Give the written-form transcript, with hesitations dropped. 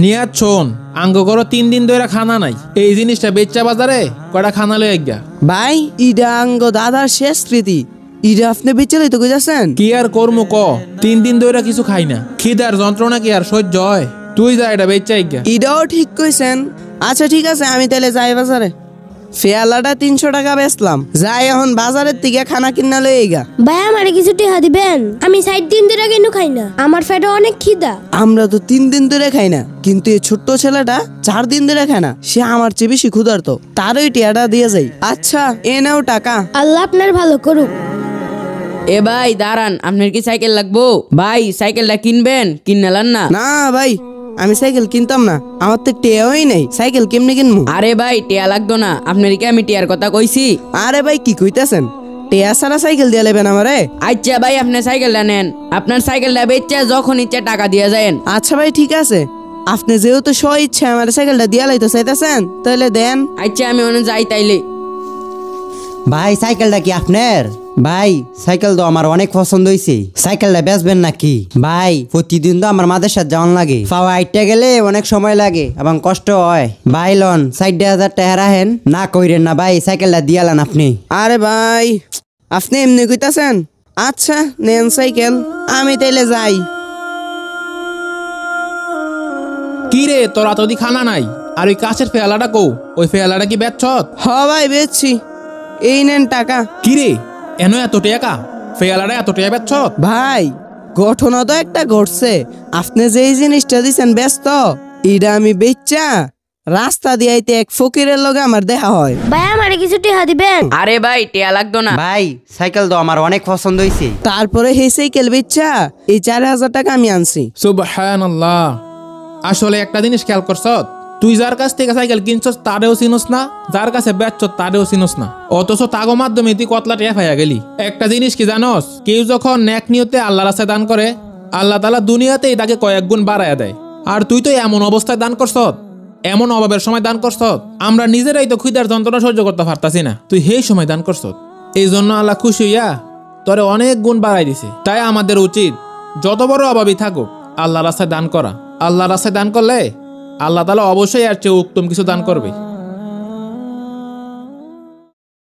নিয়াত শোন, আঙ্গ করো 3 দিন ধরে খানা নাই, এই জিনিসটা বেচা বাজারে কয়টা খানা লই একগা। ভাই ইডা আঙ্গ দাদার শেষ স্মৃতি, ইডা আপনি বেঁচে লইতে কইতাছেন? কি আর করমু ক, 3 দিন ধরে কিছু খাই না, খিদার যন্ত্রণা কি আর সহ্য হয়? তুই যা এটা বেচা একগা। ইডাও ঠিক কইছেন। আচ্ছা ঠিক আছে, আমি তাহলে যাই বাজারে। ফেয়ালাটা 300 টাকা বেচলাম, যাই এখন বাজারের থেকে খানা কিনা লই গা। ভাই আমারে কিছু টিহা দিবেন, আমি 60 দিন ধরে কেন খাই না, আমার পেটে অনেক খিদা। আমরা তো 3 দিন ধরে খাই না, কিন্তু এই ছোট্ট ছেলেটা 4 দিন ধরে খায় না, সে আমার চেয়ে বেশি ক্ষুধার্ত, তারই টিয়াটা দিয়ে যাই। আচ্ছা এ নাও টাকা। আল্লাহ আপনার ভালো করুক। এ ভাই দাঁড়ান, আপনার কি সাইকেল লাগবো? ভাই সাইকেলটা কিনবেন, কিনলাম না? না ভাই, আমি সাইকেল কিনতাম না, আমার তো টেয়াই নাই, সাইকেল কেমনে কিনবো? আরে ভাই টিয়া লাগতো না, আপনার কি আমি টিয়ার কথা কইছি? আরে ভাই কি কইতাছেন, টেয়া ছাড়া সাইকেল দিয়ে লেবেন আমারে? আচ্ছা ভাই আপনি সাইকেলটা নেন, আপনার সাইকেলটা বেচে যখন ইচ্ছা টাকা দিয়ে যায়েন। আচ্ছা ভাই ঠিক আছে, আপনি যেহেতু স্ব ইচ্ছা আমার সাইকেলটা দিয়া লাইতে চাইতেছেন, তাহলে দেন। আচ্ছা আমি ওখানে যাই তাইলে। ভাই সাইকেলটা কি আপনার? ভাই সাইকেল তো আমার অনেক পছন্দ হয়েছে, সাইকেলটা বেচবেন নাকি? ভাই প্রতিদিন তো আমার মাদ্রাসার যাওয়ান লাগে, পাওয়া আইটা গেলে অনেক সময় লাগে এবং কষ্ট হয়। ভাই লন 60,000 টাকা রাখেন, না কইরেন না ভাই, সাইকেলটা দিয়ালেন আপনি। আরে ভাই আপনি এমনি কইতাছেন? আচ্ছা নেন সাইকেল, আমি তাইলে যাই। কি রে তোর এতদি খানা নাই, আর ওই কাছের ফেয়ালাটা কো, ওই ফেয়ালাটা কি বেচছত? হ ভাই বেচছি, এই নেন টাকা। কি রে এনো এত টাকা, ফেয়ালাটা এত টাকা বেচছত? ভাই ঘটনা তো একটা ঘটছে, আপনি যে এই জিনিসটা দিচ্ছেন ব্যস্ত, এটা আমি বেচা রাস্তা দিয়ে আইতে এক ফকিরের লগে আমার দেখা হয়। ভাই আমারে কিছু টিহা দিবেন। আরে ভাই টিয়া লাগতো না। ভাই সাইকেল তো আমার অনেক পছন্দ হয়েছে। তারপরে সেই সাইকেল বেচা এই 4,000 টাকা আমি আনছি। সুবহানাল্লাহ। আসলে একটা জিনিস খেয়াল করছত, তুই যার কাছ থেকে সাইকেল কিনছস তারেও চিনস না, যার কাছে বেচছ তারেও চিনস না, অথচ তাগো মাধ্যমে তুই কতলা টিয়া পাইয়া গেলি। একটা জিনিস কি জানস, কেউ যখন নেক নিয়তে আল্লাহর রাস্তায় দান করে, আল্লাহ তাআলা দুনিয়াতেই তাকে কয়েক গুণ বাড়ায়া দেয়। আর তুই তো এমন অবস্থায় দান করছত, এমন অভাবের সময় দান করছত, আমরা নিজেরাই তো ক্ষুধার যন্ত্রণা সহ্য করতে পারতাছি না, তুই সেই সময় দান করছত। এই জন্য আল্লাহ খুশি হইয়া তোরে অনেক গুণ বাড়াই দিছে। তাই আমাদের উচিত যত বড় অভাবই থাকুক আল্লাহর রাস্তায় দান করা। আল্লাহর রাস্তায় দান করলে আল্লাহ তাআলা অবশ্যই এর চেয়ে উত্তম কিছু দান করবে।